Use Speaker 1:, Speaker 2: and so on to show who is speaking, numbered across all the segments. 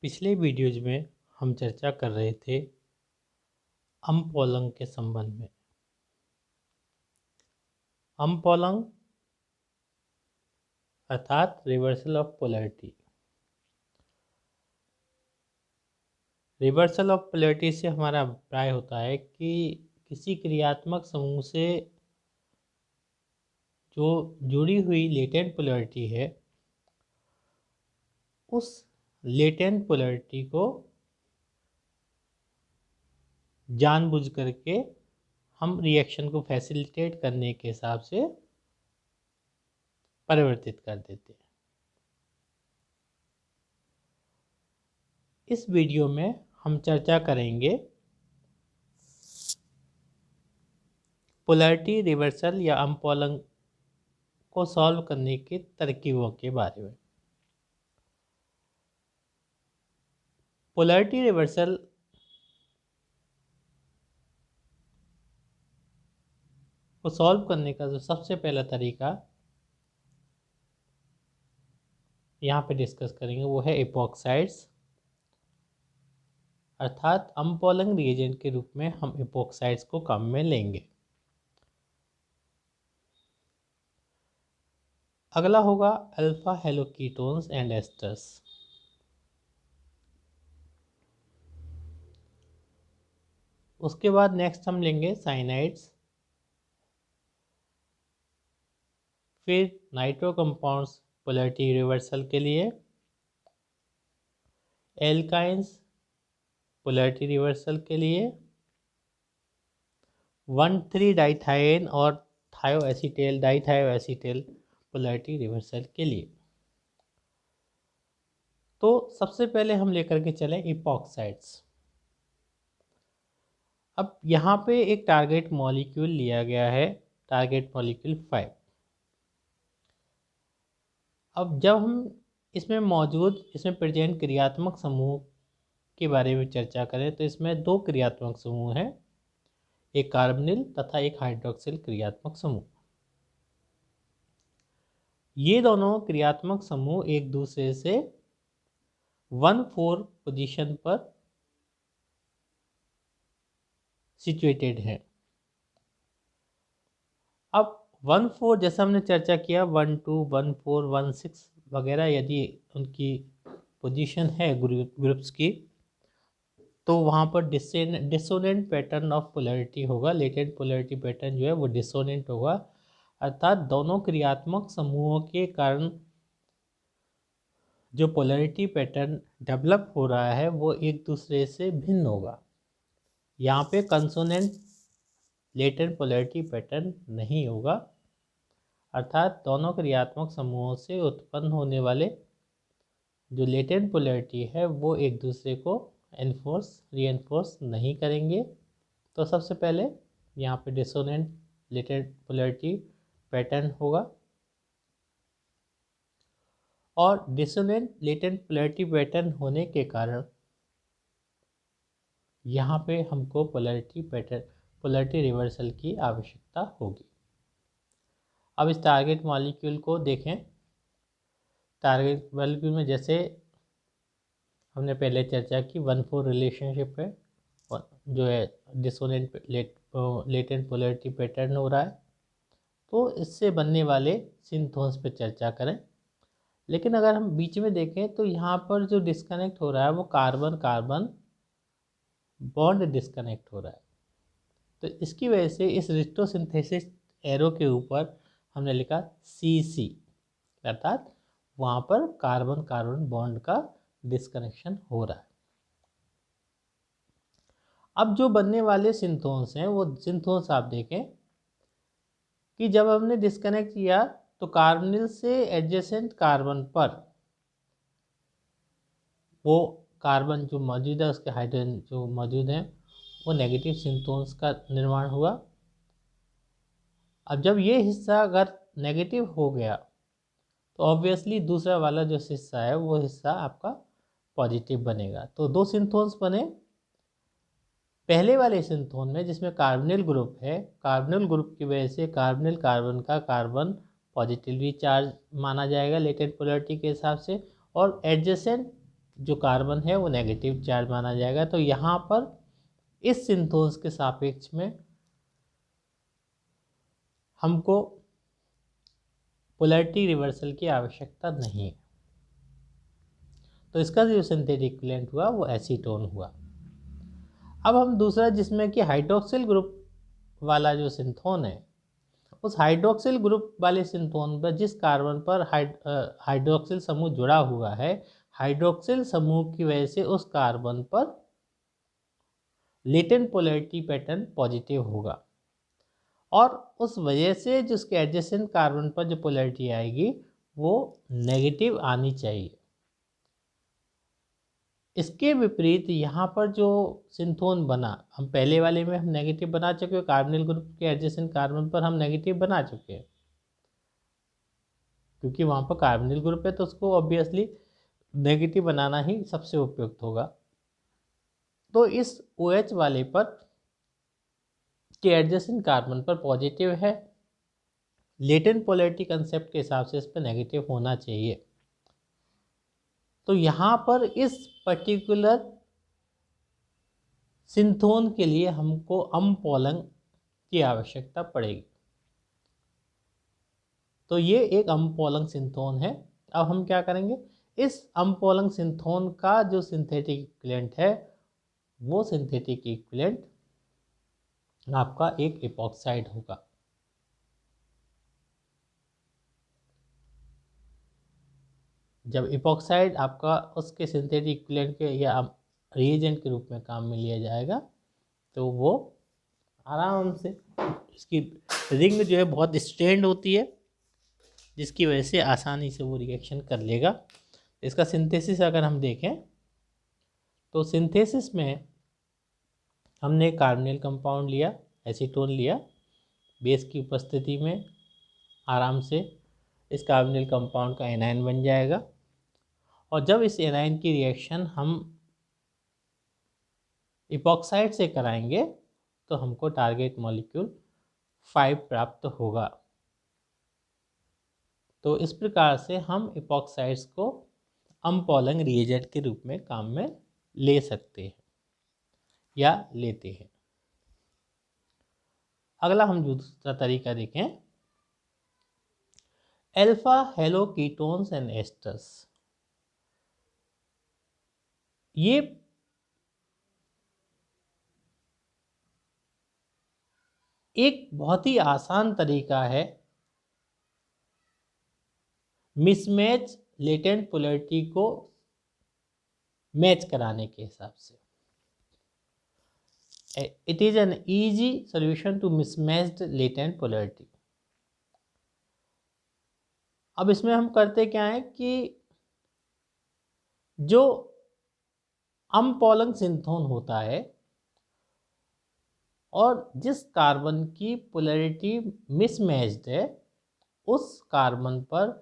Speaker 1: पिछले वीडियोज में हम चर्चा कर रहे थे अम्पोलंग के संबंध में। अम्पोलंग अर्थात reversal of polarity. Reversal of polarity से हमारा अभिप्राय होता है कि किसी क्रियात्मक समूह से जो जुड़ी हुई लेटेंट पोलैरिटी है, उस लेटेंट पोलैरिटी को जानबूझ करके हम रिएक्शन को फैसिलिटेट करने के हिसाब से परिवर्तित कर देते हैं। इस वीडियो में हम चर्चा करेंगे पोलैरिटी रिवर्सल या अम्पोलंग को सॉल्व करने की तरकीबों के बारे में। पोलैरिटी रिवर्सल को सॉल्व करने का जो सबसे पहला तरीका यहाँ पे डिस्कस करेंगे वो है एपॉक्साइड्स, अर्थात अम्पोलंग रिएजेंट के रूप में हम एपॉक्साइड्स को काम में लेंगे। अगला होगा अल्फा हेलोकीटोन्स एंड एस्टर्स। उसके बाद नेक्स्ट हम लेंगे साइनाइड्स, फिर नाइट्रो कंपाउंड्स पोलैरिटी रिवर्सल के लिए, एल्काइंस पोलैरिटी रिवर्सल के लिए, 1,3-डाइथाइन और थायोएसीटेल डाइथायोएसीटेल पोलैरिटी रिवर्सल के लिए। तो सबसे पहले हम लेकर के चलें इपॉक्साइड्स। अब यहाँ पे एक टारगेट मॉलिक्यूल लिया गया है, टारगेट मॉलिक्यूल 5। अब जब हम इसमें प्रेजेंट क्रियात्मक समूह के बारे में चर्चा करें तो इसमें दो क्रियात्मक समूह हैं, एक कार्बोनिल तथा एक हाइड्रोक्सिल क्रियात्मक समूह। ये दोनों क्रियात्मक समूह एक दूसरे से 1,4 पोजीशन पर सिचुएटेड हैं। अब 1,4 जैसा हमने चर्चा किया, 1,2, 1,4, 1,6 वगैरह यदि उनकी पोजीशन है ग्रुप्स की, तो वहाँ पर डिसोनेंट पैटर्न ऑफ पोलैरिटी होगा। लेटेंट पोलैरिटी पैटर्न जो है वो डिसोनेंट होगा, अर्थात दोनों क्रियात्मक समूहों के कारण जो पोलैरिटी पैटर्न डेवलप हो रहा है वो एक दूसरे से भिन्न होगा। यहाँ पे कंसोनेंट लेटेंट पोलैरिटी पैटर्न नहीं होगा, अर्थात दोनों क्रियात्मक समूहों से उत्पन्न होने वाले जो लेटेंट पोलैरिटी है वो एक दूसरे को रीएनफोर्स नहीं करेंगे। तो सबसे पहले यहाँ पे डिसोनेंट लेटेंट पोलैरिटी पैटर्न होगा, और डिसोनेंट लेटेंट पोलैरिटी पैटर्न होने के कारण यहाँ पे हमको पोलैरिटी रिवर्सल की आवश्यकता होगी। अब इस टारगेट मॉलिक्यूल को देखें। टारगेट मॉलिक्यूल में जैसे हमने पहले चर्चा की 1,4 रिलेशनशिप है, और जो है डिसोनेंट लेटेंट पोलैरिटी पैटर्न हो रहा है, तो इससे बनने वाले सिंथोन्स पे चर्चा करें। लेकिन अगर हम बीच में देखें तो यहाँ पर जो डिस्कनेक्ट हो रहा है वो कार्बन कार्बन बॉन्ड डिस्कनेक्ट हो रहा है। तो इसकी वजह से इस रिस्टोसिंथेसिस एरो के ऊपर हमने लिखा CC, अर्थात वहाँ पर कार्बन कार्बन बॉन्ड का डिस्कनेक्शन हो रहा है। अब जो बनने वाले सिंथोन्स हैं वो सिंथोन्स आप देखें कि जब हमने डिस्कनेक्ट किया तो कार्बोनिल से एडजेसेंट कार्बन पर वो कार्बन जो मौजूद है, उसके हाइड्रोजन जो मौजूद हैं, वो नेगेटिव सिंथोन्स का निर्माण हुआ। अब जब ये हिस्सा अगर नेगेटिव हो गया तो ऑब्वियसली दूसरा वाला जो हिस्सा है वो हिस्सा आपका पॉजिटिव बनेगा। तो दो सिंथोन्स बने। पहले वाले सिंथोन में जिसमें कार्बोनिल ग्रुप है, कार्बोनिल ग्रुप की वजह से कार्बोनिल कार्बन का कार्बन पॉजिटिवली चार्ज माना जाएगा लेटेंट पोलैरिटी के हिसाब से, और एडजेसेंट जो कार्बन है वो नेगेटिव चार्ज माना जाएगा। तो यहाँ पर इस सिंथोन्स के सापेक्ष में हमको पोलैरिटी रिवर्सल की आवश्यकता नहीं है। तो इसका जो सिंथेटिक इक्विवेलेंट हुआ वो एसीटोन हुआ। अब हम दूसरा जिसमें कि हाइड्रोक्सिल ग्रुप वाला जो सिंथोन है, उस हाइड्रोक्सिल ग्रुप वाले सिंथोन पर जिस कार्बन पर हाइड्रोक्सिल समूह जुड़ा हुआ है, हाइड्रोक्सिल समूह की वजह से उस कार्बन पर लेटेंट पोलैरिटी पैटर्न पॉजिटिव होगा और उस वजह से जिसके एडजेसेंट कार्बन पर जो पोलैरिटी आएगी वो नेगेटिव आनी चाहिए। इसके विपरीत यहाँ पर जो सिंथोन बना, हम पहले वाले में हम नेगेटिव बना चुके हैं, कार्बोनिल ग्रुप के एडजेसेंट कार्बन पर हम नेगेटिव बना चुके हैं, क्योंकि वहाँ पर कार्बोनिल ग्रुप है तो उसको ऑब्वियसली नेगेटिव बनाना ही सबसे उपयुक्त होगा। तो इस OH वाले पर के एडजेसेंट कार्बन पर पॉजिटिव है, लेटेंट पोलैरिटी कंसेप्ट के हिसाब से इस पर नेगेटिव होना चाहिए। तो यहाँ पर इस पर्टिकुलर सिंथोन के लिए हमको अम्पोलंग की आवश्यकता पड़ेगी। तो ये एक अम्पोलंग सिंथोन है। अब हम क्या करेंगे, इस अम्पोलंग सिंथोन का जो सिंथेटिक इक्विवेलेंट है वो सिंथेटिक इक्विवेलेंट आपका एक इपॉक्साइड होगा। जब इपॉक्साइड आपका उसके सिंथेटिक इक्विवेलेंट के या रिएजेंट के रूप में काम में लिया जाएगा तो वो आराम से, इसकी रिंग जो है बहुत स्ट्रेंड होती है जिसकी वजह से आसानी से वो रिएक्शन कर लेगा। इसका सिंथेसिस अगर हम देखें तो सिंथेसिस में हमने कार्बोनिल कंपाउंड लिया, एसीटोन लिया, बेस की उपस्थिति में आराम से इस कार्बोनिल कंपाउंड का एनायन बन जाएगा और जब इस एनायन की रिएक्शन हम इपॉक्साइड से कराएंगे तो हमको टारगेट मॉलिक्यूल 5 प्राप्त होगा। तो इस प्रकार से हम इपॉक्साइड्स को अम्पोलंग रिएजेंट के रूप में काम में ले सकते हैं या लेते हैं। अगला हम दूसरा तरीका देखें, alpha halo ketones and esters. ये एक बहुत ही आसान तरीका है मिसमैच लेटेंट पोलैरिटी को मैच कराने के हिसाब से। It is an easy solution to mismatched latent polarity. अब इसमें हम करते क्या है कि जो अम्पोलंग सिंथोन होता है और जिस कार्बन की पोलैरिटी मिसमैच्ड है उस कार्बन पर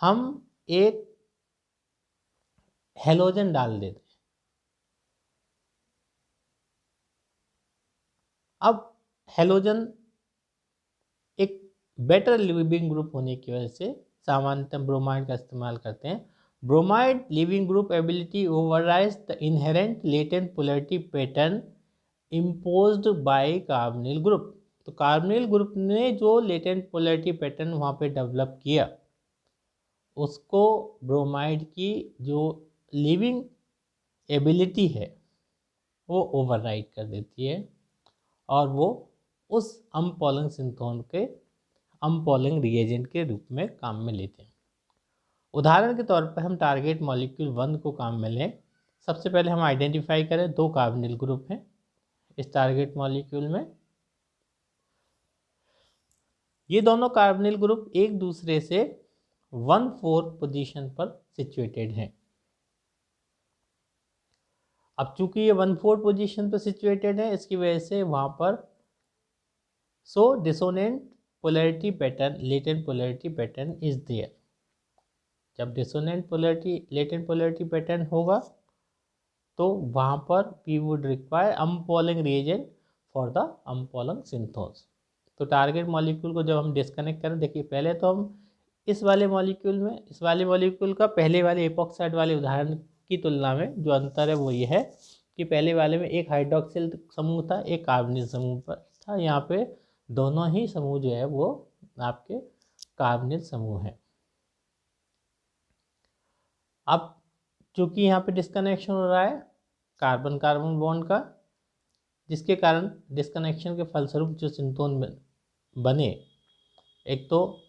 Speaker 1: हम एक हेलोजन डाल देते हैं। अब हेलोजन एक बेटर लिविंग ग्रुप होने की वजह से सामान्यतः ब्रोमाइड का इस्तेमाल करते हैं। Bromide leaving group ability overrides the inherent latent polarity pattern imposed by carbonyl group. तो कार्बोनिल ग्रुप ने जो लेटेंट पोलैरिटी पैटर्न वहाँ पे डेवलप किया उसको ब्रोमाइड की जो लिविंग एबिलिटी है वो ओवरराइड कर देती है और वो उस अम्पोलंग सिंथोन के अम्पोलंग रिएजेंट के रूप में काम में लेते हैं। उदाहरण के तौर पर हम टारगेट मॉलिक्यूल 1 को काम में लें। सबसे पहले हम आइडेंटिफाई करें 2 कार्बोनिल ग्रुप हैं इस टारगेट मॉलिक्यूल में। ये दोनों कार्बोनिल ग्रुप एक दूसरे से 1,4 पोजीशन पर सिचुएटेड हैं। अब चूंकि ये 1,4 पोजीशन पर सिचुएटेड है इसकी वजह से वहाँ पर dissonant polarity pattern, latent polarity pattern is there. जब dissonant polarity, latent polarity pattern होगा तो वहाँ पर we would require umpolung reagent for the umpolung synthesis. तो टारगेट मॉलिक्यूल को जब हम डिस्कनेक्ट करें, देखिए पहले तो हम इस वाले मॉलिक्यूल का पहले वाले एपॉक्साइड वाले उदाहरण की तुलना में जो अंतर है वो ये है कि पहले वाले में एक हाइड्रोक्सिल समूह था, एक कार्बोनिल समूह पर था। यहाँ पे दोनों ही समूह जो है वो आपके कार्बोनिल समूह हैं। अब चूंकि यहाँ पे डिस्कनेक्शन हो रहा है कार्बन कार्बन बॉन्ड का, जिसके कारण डिस्कनेक्शन के फलस्वरूप जो सिंथोन बने, एक तो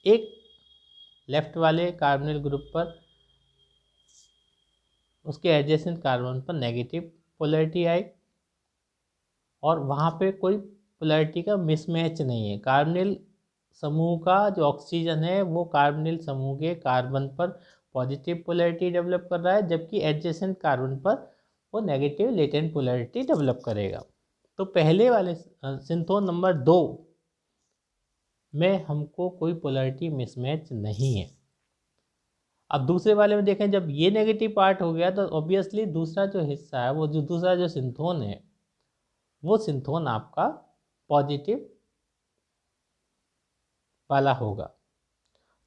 Speaker 1: एक लेफ्ट वाले कार्बोनिल ग्रुप पर उसके एडजेसेंट कार्बन पर नेगेटिव पोलैरिटी आई और वहाँ पे कोई पोलैरिटी का मिसमैच नहीं है। कार्बोनिल समूह का जो ऑक्सीजन है वो कार्बोनिल समूह के कार्बन पर पॉजिटिव पोलैरिटी डेवलप कर रहा है, जबकि एडजेसेंट कार्बन पर वो नेगेटिव लेटेंट पोलैरिटी डेवलप करेगा। तो पहले वाले सिंथोन नंबर 2 में हमको कोई पोलैरिटी मिसमैच नहीं है। अब दूसरे वाले में देखें, जब ये नेगेटिव पार्ट हो गया तो ऑब्वियसली दूसरा जो हिस्सा है वो दूसरा जो सिंथोन है वो सिंथोन आपका पॉजिटिव वाला होगा।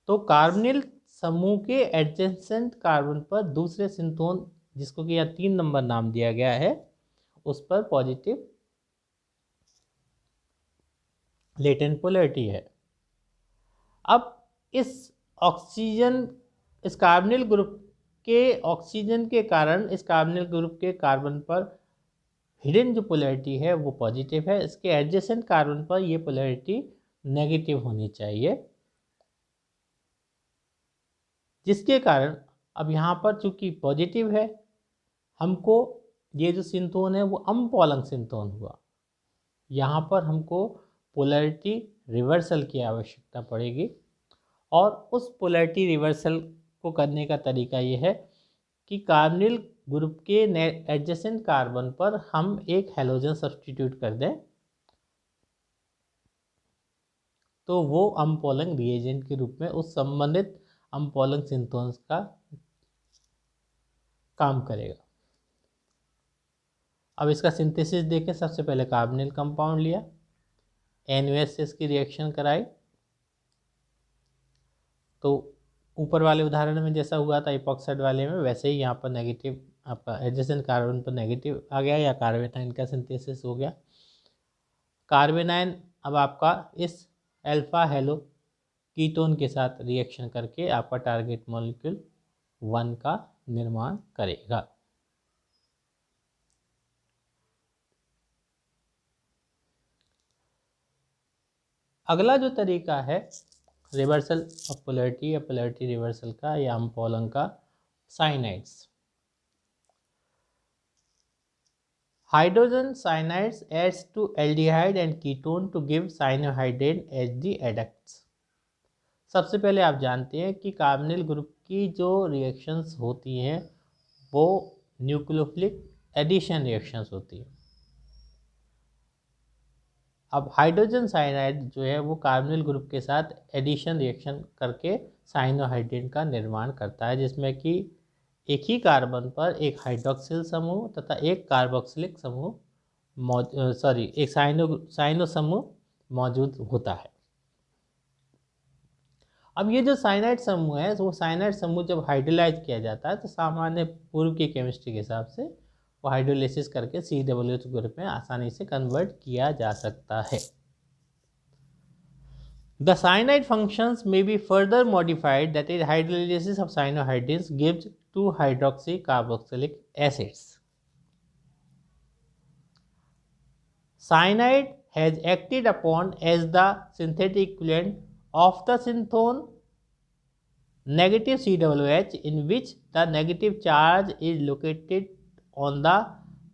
Speaker 1: तो कार्बोनिल समूह के एडजेसेंट कार्बन पर दूसरे सिंथोन, जिसको कि यहाँ 3 नंबर नाम दिया गया है, उस पर पॉजिटिव लेटेंट पोलैरिटी है। अब इस कार्बोनिल ग्रुप के ऑक्सीजन के कारण इस कार्बोनिल ग्रुप के कार्बन पर हिडन जो पोलैरिटी है वो पॉजिटिव है, इसके एडजेसेंट कार्बन पर ये पोलैरिटी नेगेटिव होनी चाहिए, जिसके कारण अब यहाँ पर चूंकि पॉजिटिव है, हमको ये जो सिंथोन है वो अम्पॉलंग सिंथोन हुआ। यहाँ पर हमको पोलैरिटी रिवर्सल की आवश्यकता पड़ेगी और उस पोलैरिटी रिवर्सल को करने का तरीका ये है कि कार्बोनिल ग्रुप के एडजेसेंट कार्बन पर हम एक हैलोजन सब्स्टिट्यूट कर दें, तो वो अम्पॉलंग रिएजेंट के रूप में उस संबंधित अम्पॉलंग सिंथोन्स का काम करेगा। अब इसका सिंथेसिस देखें। सबसे पहले कार्बोनिल कंपाउंड लिया, NaOH से इसकी रिएक्शन कराई, तो ऊपर वाले उदाहरण में जैसा हुआ था इपॉक्साइड वाले में, वैसे ही यहाँ पर नेगेटिव आपका एडजेसेंट कार्बन पर नेगेटिव आ गया या कार्बेनाइन का सिंथेसिस हो गया। कार्बेनाइन अब आपका इस अल्फा हेलो कीटोन के साथ रिएक्शन करके आपका टारगेट मॉलिक्यूल 1 का निर्माण करेगा। अगला जो तरीका है रिवर्सल ऑफ पोलैरिटी या पोलैरिटी रिवर्सल का या अम्पॉलंग का, cyanides. Hydrogen cyanides adds to aldehyde and ketone to give cyanohydrin as the adducts. सबसे पहले आप जानते हैं कि कार्बोनिल ग्रुप की जो रिएक्शंस होती हैं वो न्यूक्लियोफिलिक एडिशन रिएक्शंस होती हैं। अब हाइड्रोजन साइनाइड जो है वो कार्बोनिल ग्रुप के साथ एडिशन रिएक्शन करके साइनोहाइड्रेन का निर्माण करता है, जिसमें कि एक ही कार्बन पर एक हाइड्रोक्सिल समूह तथा एक कार्बोक्सिलिक समूह एक साइनो समूह मौजूद होता है। अब ये जो साइनाइड समूह है वो साइनाइड समूह जब हाइड्रोलाइज किया जाता है तो सामान्य पूर्व की केमिस्ट्री के हिसाब से वो हाइड्रोलिसिस करके COOH ग्रुप में आसानी से कन्वर्ट किया जा सकता है। The cyanide functions may be further modified, that is hydrolysis of cyanohydrins gives 2-hydroxycarboxylic acids. Cyanide has acted upon as the synthetic equivalent of the synthone negative COOH, in which the negative charge is located on the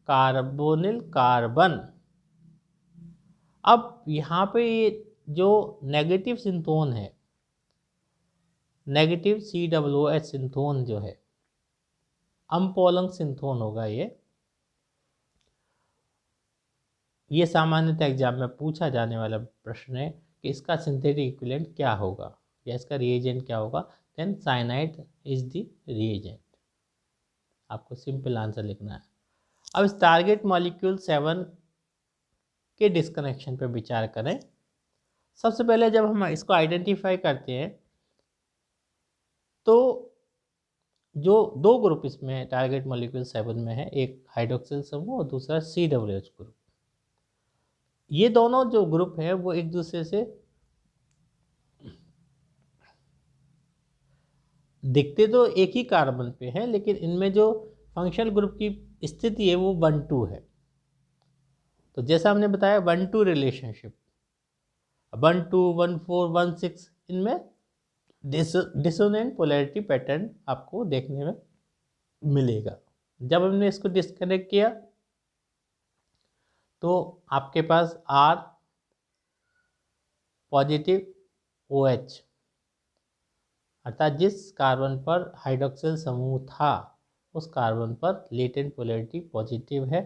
Speaker 1: carbonyl carbon. अब यहाँ पे जो negative सिंथोन है, negative COOH सिंथोन जो है अम्पॉलंग सिंथोन होगा। ये सामान्यतः एग्जाम में पूछा जाने वाला प्रश्न है कि इसका सिंथेटिक इक्विवेलेंट क्या होगा या इसका रिएजेंट क्या होगा। Then cyanide is the reagent, आपको सिंपल आंसर लिखना है। अब इस टारगेट मॉलिक्यूल 7 के डिस्कनेक्शन पर विचार करें। सबसे पहले जब हम इसको आइडेंटिफाई करते हैं तो जो दो ग्रुप इसमें टारगेट मॉलिक्यूल 7 में है, एक हाइड्रोक्सिल समूह और दूसरा COOH ग्रुप। ये दोनों जो ग्रुप है वो एक दूसरे से दिखते तो एक ही कार्बन पे हैं, लेकिन इनमें जो फंक्शनल ग्रुप की स्थिति है वो 1-2 है। तो जैसा हमने बताया 1-2 रिलेशनशिप, 1-2, 1-4, 1-6, इनमें डिसोनेंट पोलैरिटी पैटर्न आपको देखने में मिलेगा। जब हमने इसको डिस्कनेक्ट किया तो आपके पास R पॉजिटिव OH, अर्थात जिस कार्बन पर हाइड्रोक्सिल समूह था उस कार्बन पर लेटेंट पोलैरिटी पॉजिटिव है।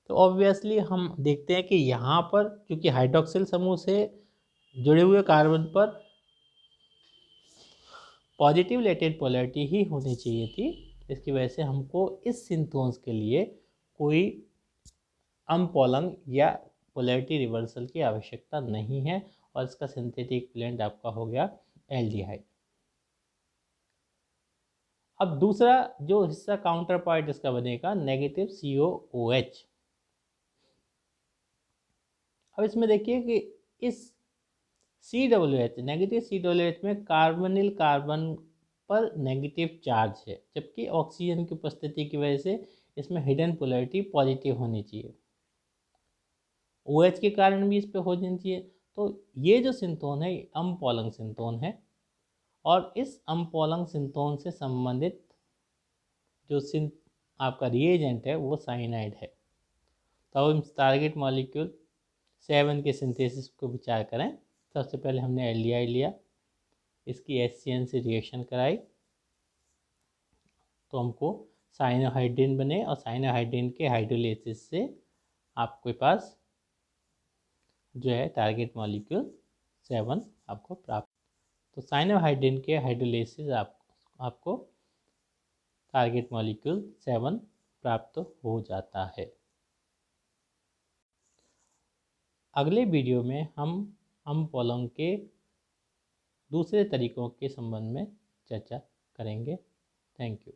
Speaker 1: तो ऑब्वियसली हम देखते हैं कि यहाँ पर क्योंकि हाइड्रोक्सिल समूह से जुड़े हुए कार्बन पर पॉजिटिव लेटेंट पोलैरिटी ही होनी चाहिए थी, इसकी वजह से हमको इस सिंथोन्स के लिए कोई अम्पोलंग या पोलैरिटी रिवर्सल की आवश्यकता नहीं है और इसका सिंथेटिक इक्विवेलेंट आपका हो गया एल्डिहाइड। अब दूसरा जो हिस्सा काउंटर पार्ट इसका बनेगा नेगेटिव COOH। अब इसमें देखिए कि इस COOH, नेगेटिव COOH में कार्बोनिल कार्बन पर नेगेटिव चार्ज है, जबकि ऑक्सीजन की उपस्थिति की वजह से इसमें हिडन पोलैरिटी पॉजिटिव होनी चाहिए, OH के कारण भी इस पे हो जानी चाहिए। तो ये जो सिंथोन है अम्पोलंग सिंथोन है और इस अम्पोलंग सिंथोन से संबंधित जो आपका रिएजेंट है वो साइनाइड है। तो अब हम टारगेट मॉलिक्यूल 7 के सिंथेसिस को विचार करें। सबसे पहले हमने एल्डिहाइड लिया, इसकी HCN से रिएक्शन कराई तो हमको साइनोहाइड्रिन बने और साइनोहाइड्रिन के हाइड्रोलिसिस से आपके पास जो है टारगेट मॉलिक्यूल 7 आपको प्राप्त। तो साइनोहाइड्रिन के हाइड्रोलिसिस आपको टारगेट मॉलिक्यूल 7 प्राप्त हो जाता है। अगले वीडियो में हम अम्पोलंग के दूसरे तरीकों के संबंध में चर्चा करेंगे। Thank you.